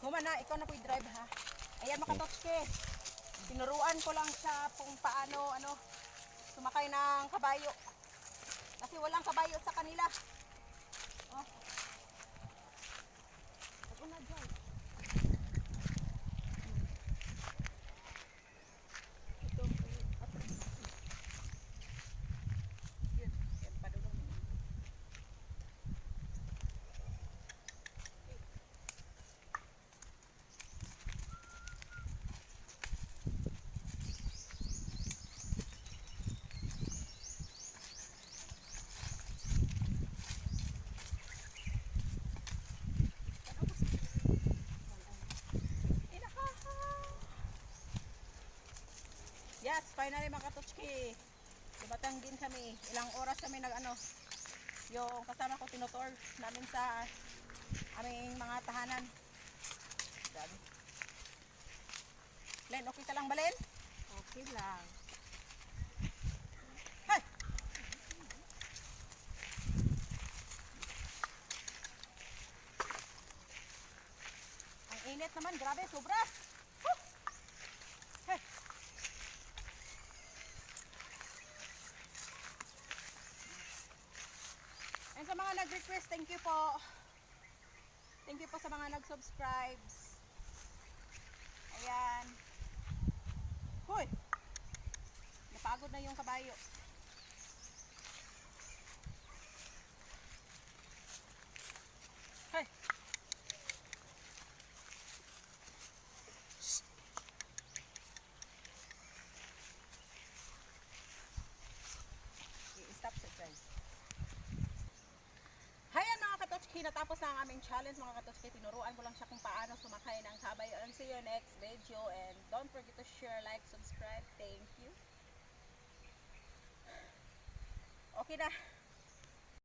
Human na, ikaw na po drive ha. Ayan mga katotske. Tinuruan ko lang siya kung paano sumakay ng kabayo. Kasi walang kabayo sa kanila. Oh. Ako na dyan. Ito. Yun. Yan pa doon. Yes, finally mga katotski. Dumatang din kami. Ilang oras kami yung kasama ko tinutour namin sa aming mga tahanan. Grabe. Len, okay ka lang ba, Len? Okay lang. Hey! Ang init naman, grabe, sobra. Woo! Hey! And sa mga nag-request, thank you po. Thank you po sa mga nag-subscribe. Ayan. Hoy! Napagod na yung kabayo. Hey! I-stop sa guys. Hayan mga katotski, natapos na ang aming challenge mga katotski. Tinuruan ko lang siya kung paano sumakay ng kabayo. And see you next video. And don't forget to share, like, subscribe. Thank you. Okay na.